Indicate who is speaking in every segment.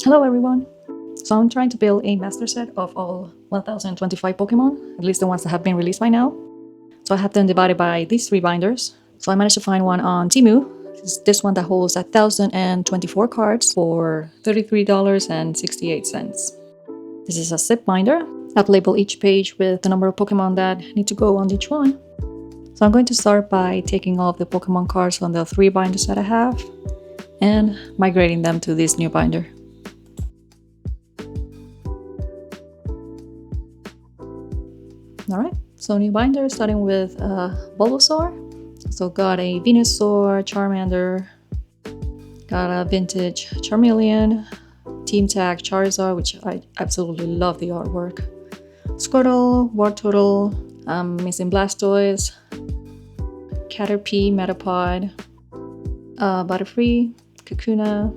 Speaker 1: Hello everyone! So I'm trying to build a master set of all 1025 Pokemon, at least the ones that have been released by now. So I have them divided by these 3 binders. So I managed to find one on Temu. It's this one that holds 1024 cards for $33.68. This is a zip binder. I've labeled each page with the number of Pokemon that need to go on each one. So I'm going to start by taking all of the Pokemon cards on the 3 binders that I have and migrating them to this new binder. Alright, so new binder starting with Bulbasaur. So got a Venusaur, Charmander, got a vintage Charmeleon, Team Tag Charizard, which I absolutely love the artwork. Squirtle, Wartortle, missing Blastoise, Caterpie, Metapod, Butterfree, Kakuna,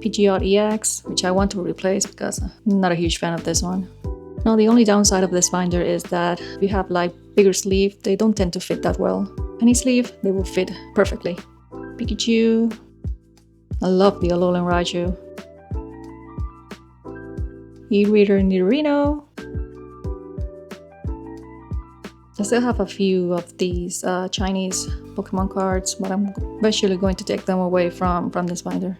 Speaker 1: Pidgeot EX, which I want to replace because I'm not a huge fan of this one. Now the only downside of this binder is that if you have like bigger sleeve, they don't tend to fit that well. Any sleeve, they will fit perfectly. Pikachu, I love the Alolan Raichu. E-Reader Nidorino. I still have a few of these Chinese Pokemon cards, but I'm eventually going to take them away from this binder.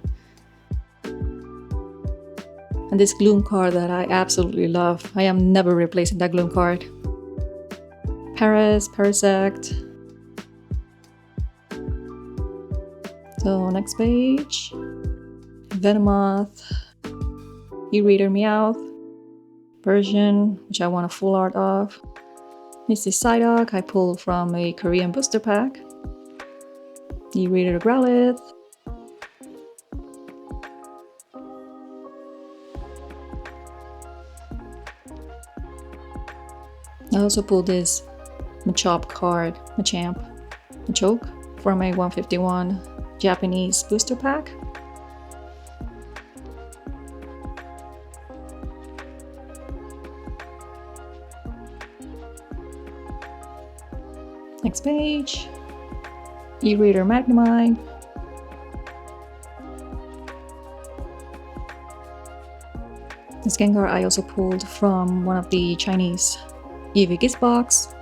Speaker 1: And this Gloom card that I absolutely love. I am never replacing that Gloom card. Paris, Parasect. So next page. Venomoth. E-Reader Meowth. Version, which I want a full art of. Misty Psyduck, I pulled from a Korean booster pack. E-Reader Growlithe. I also pulled this Machop card, Machoke, from a 151 Japanese booster pack. Next page, E-Reader Magnemite. This Gengar I also pulled from one of the Chinese Eevee Gift box.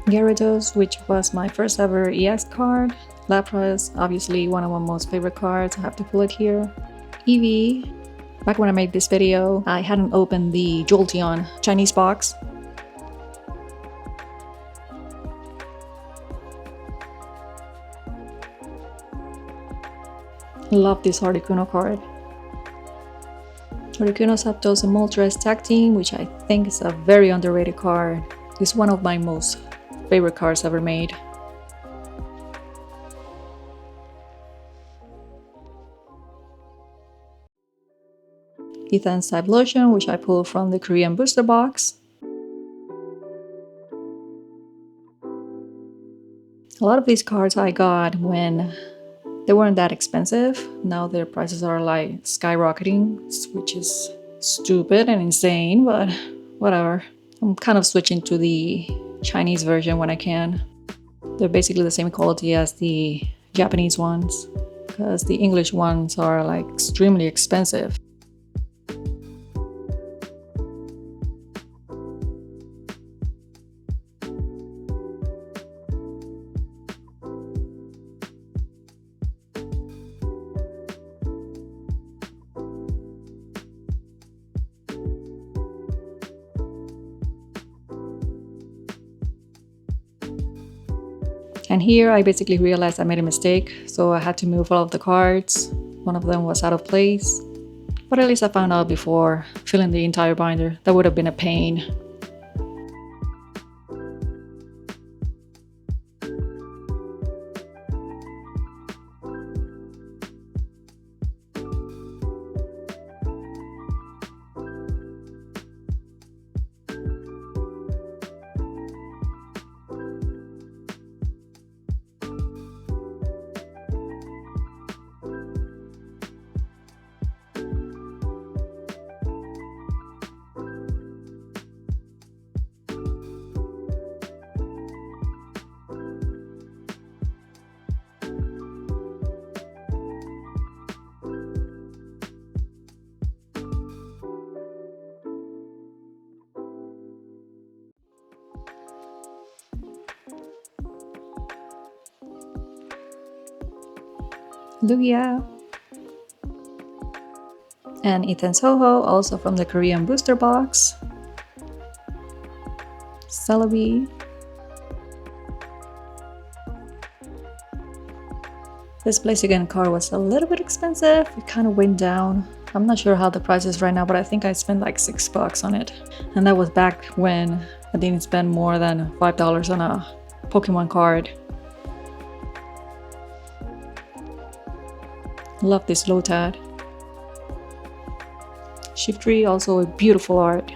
Speaker 1: Gyarados, which was my first ever EX card. Lapras, obviously one of my most favorite cards, I have to pull it here. Eevee. Back when I made this video, I hadn't opened the Jolteon Chinese box. Love this Articuno card. Articuno, Zapdos, and Moltres Tag Team, which I think is a very underrated card. It's one of my most favorite cards ever made. Ethan's Typhlosion, which I pulled from the Korean booster box. A lot of these cards I got when they weren't that expensive. Now their prices are like skyrocketing, which is stupid and insane, but whatever. I'm kind of switching to the Chinese version when I can. They're basically the same quality as the Japanese ones, because the English ones are like extremely expensive. And here I basically realized I made a mistake, so I had to move all of the cards. One of them was out of place. But at least I found out before filling the entire binder. That would have been a pain. Lugia. And Ethan Soho, also from the Korean booster box. Celebi. This Blaziken card was a little bit expensive. It kind of went down. I'm not sure how the price is right now, but I think I spent like $6 on it. And that was back when I didn't spend more than $5 on a Pokemon card. Love this Lotad. Shiftry, also a beautiful art.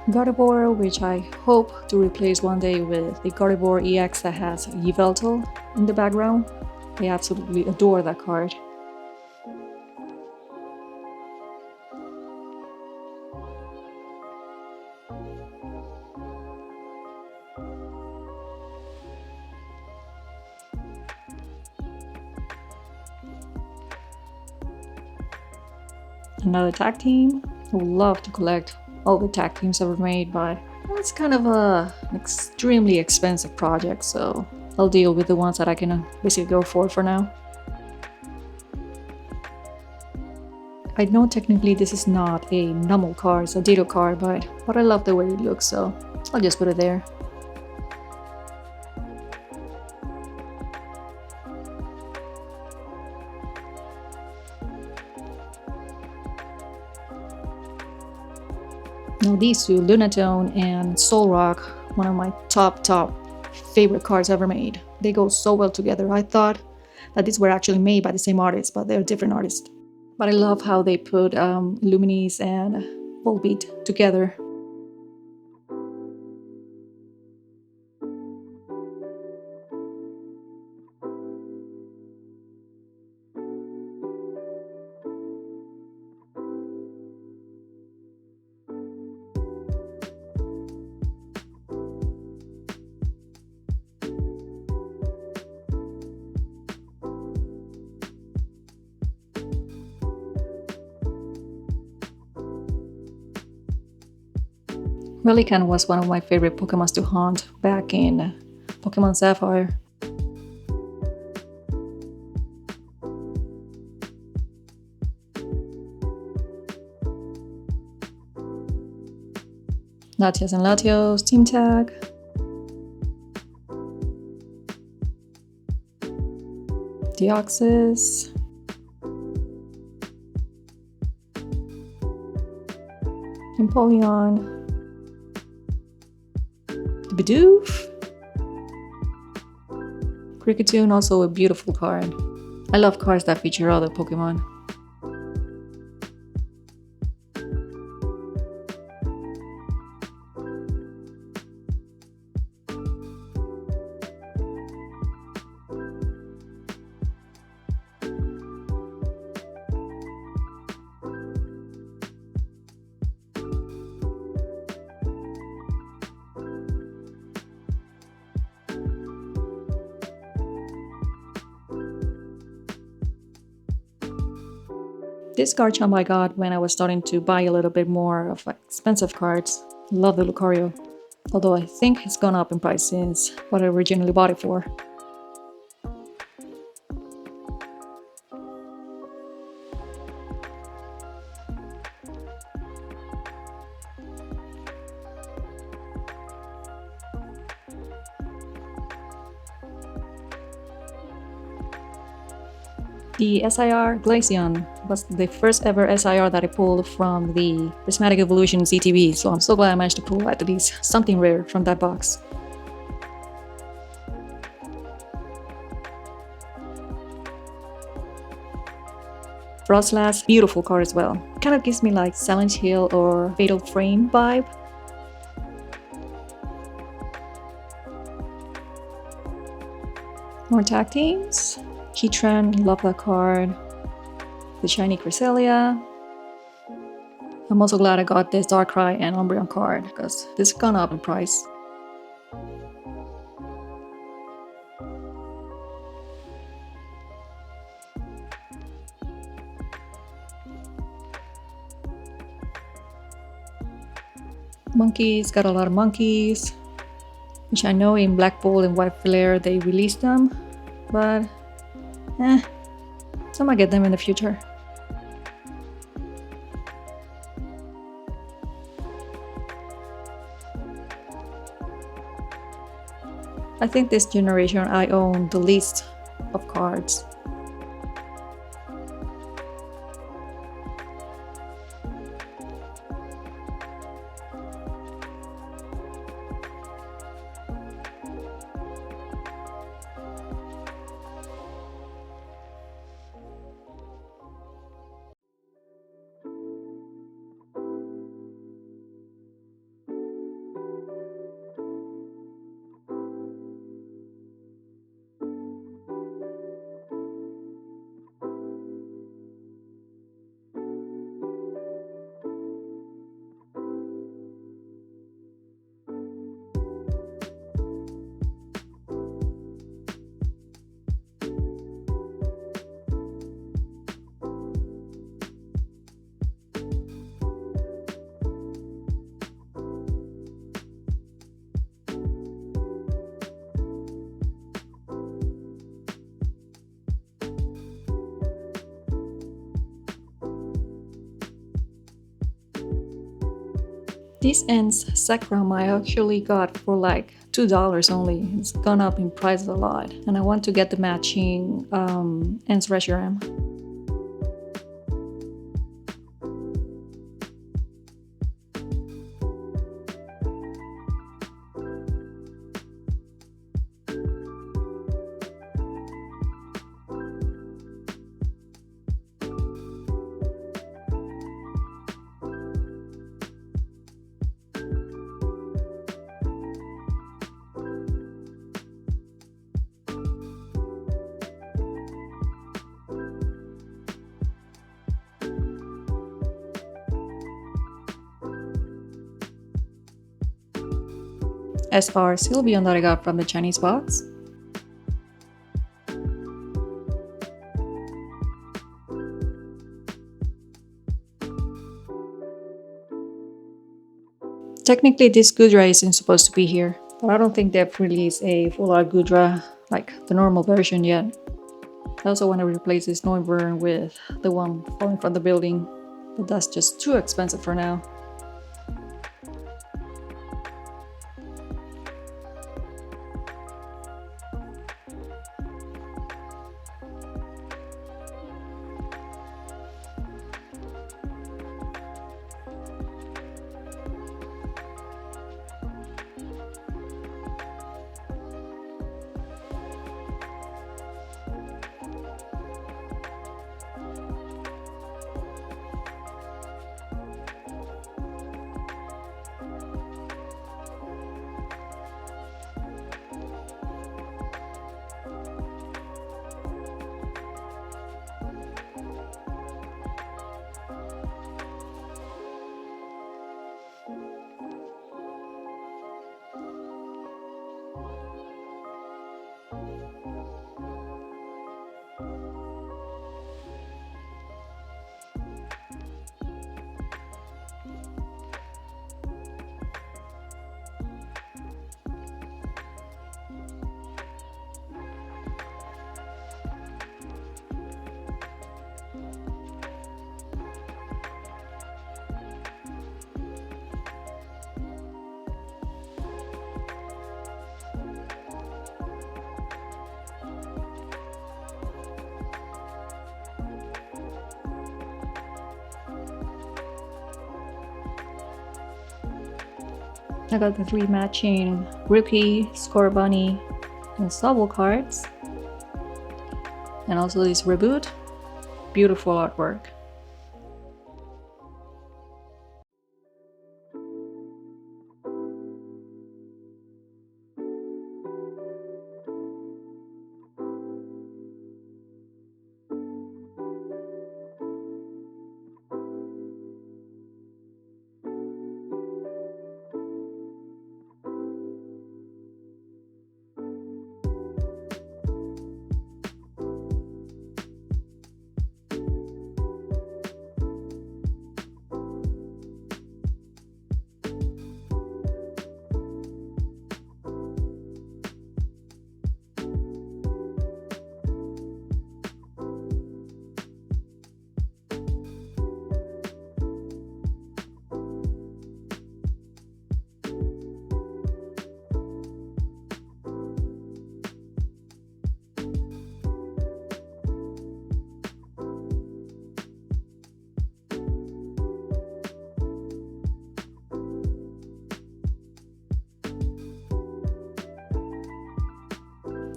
Speaker 1: Gardevoir, which I hope to replace one day with the Gardevoir EX that has Yveltal in the background. I absolutely adore that card. Another tag team. I would love to collect all the tag teams ever made, but it's kind of an extremely expensive project, so I'll deal with the ones that I can basically go for now. I know technically this is not a normal card, it's a Ditto card, but I love the way it looks, so I'll just put it there. Now these two, Lunatone and Solrock, one of my top favorite cards ever made. They go so well together. I thought that these were actually made by the same artist, but they're different artists. But I love how they put Luminis and Volbeat together. Relican was one of my favorite Pokemons to hunt back in Pokemon Sapphire. Latias and Latios, Team Tag. Deoxys. Empoleon. Bidoof. Kricketune, also a beautiful card. I love cards that feature other Pokemon. This card chump I got when I was starting to buy a little bit more of expensive cards. Love the Lucario, although I think it's gone up in price since what I originally bought it for. The SIR Glaceon was the first ever SIR that I pulled from the Prismatic Evolution CTV, so I'm so glad I managed to pull at least something rare from that box. Frostlass, beautiful card as well. Kind of gives me like Silent Hill or Fatal Frame vibe. More tag teams. Heatran, love that card. The shiny Cresselia. I'm also glad I got this Darkrai and Umbreon card because this has gone up in price. Monkeys, got a lot of monkeys. which I know in Black Bolt and White Flare they released them, but so I might get them in the future. I think this generation I own the least of cards. These ends sacrum I actually got for like $2 only. It's gone up in price a lot, and I want to get the matching ends Reshiram. SR Sylveon that I got from the Chinese box. Technically this Gudra isn't supposed to be here, but I don't think they've released a full art Gudra like the normal version yet. I also want to replace this Noivern with the one falling from the building, but that's just too expensive for now. I got the 3 matching Rookie, Score Bunny, and Sobble cards. And also this Reboot. Beautiful artwork.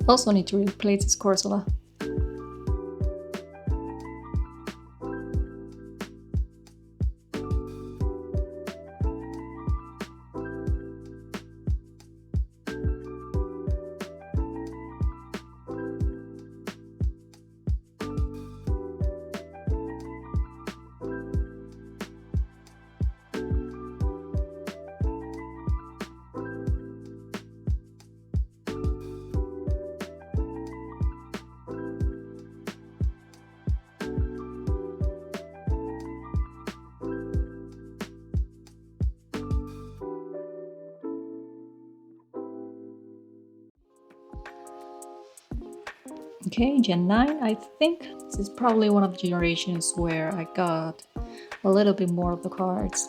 Speaker 1: Also need to replace this Corsola. Okay, Gen 9, I think this is probably one of the generations where I got a little bit more of the cards.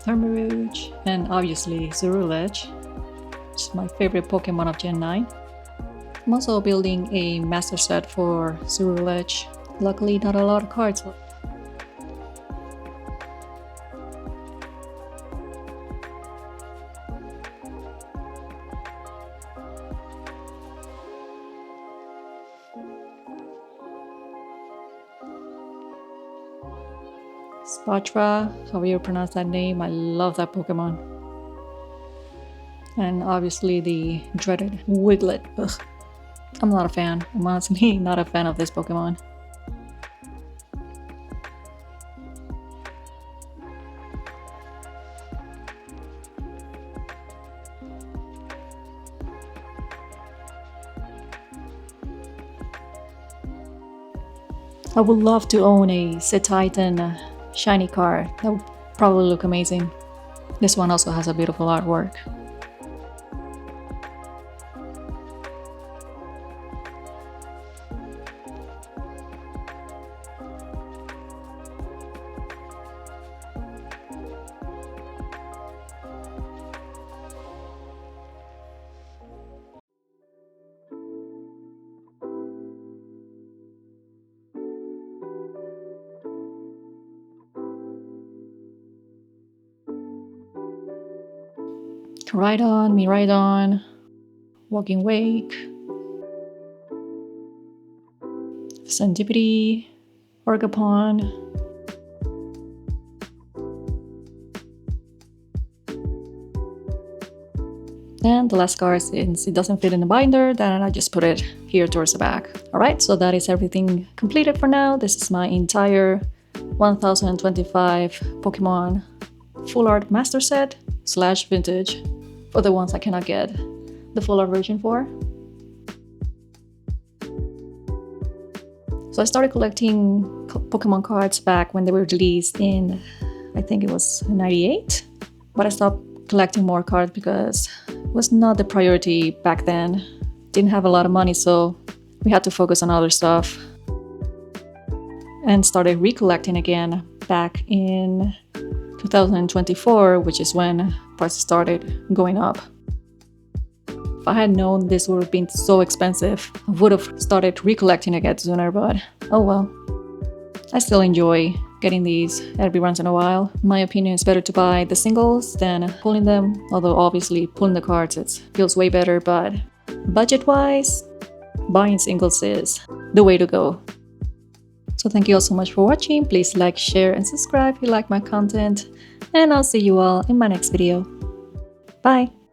Speaker 1: Thermarouge, and obviously Cerulege, which is my favorite Pokemon of Gen 9. I'm also building a master set for Cerulege. Luckily, not a lot of cards left. Spatra, however you pronounce that name, I love that Pokemon. And obviously the dreaded Wiglet. Ugh. I'm not a fan. I'm honestly not a fan of this Pokemon. I would love to own a Titan shiny card. That would probably look amazing. This one also has a beautiful artwork. Rhydon, Miraidon, Walking Wake, Serendipity, Orgapon, and the last card, since it doesn't fit in the binder, then I just put it here towards the back. Alright, so that is everything completed for now. This is my entire 1025 Pokemon full art master set / vintage for the ones I cannot get the full art version for. So I started collecting Pokemon cards back when they were released in, I think it was 98, but I stopped collecting more cards because it was not the priority back then. Didn't have a lot of money, so we had to focus on other stuff. And started recollecting again back in 2024, which is when prices started going up. If I had known this would have been so expensive, I would have started recollecting again sooner, but oh well. I still enjoy getting these every once in a while. In my opinion, it's better to buy the singles than pulling them, although obviously pulling the cards, it feels way better, but budget-wise, buying singles is the way to go. So thank you all so much for watching. Please like, share, and subscribe if you like my content. And I'll see you all in my next video. Bye!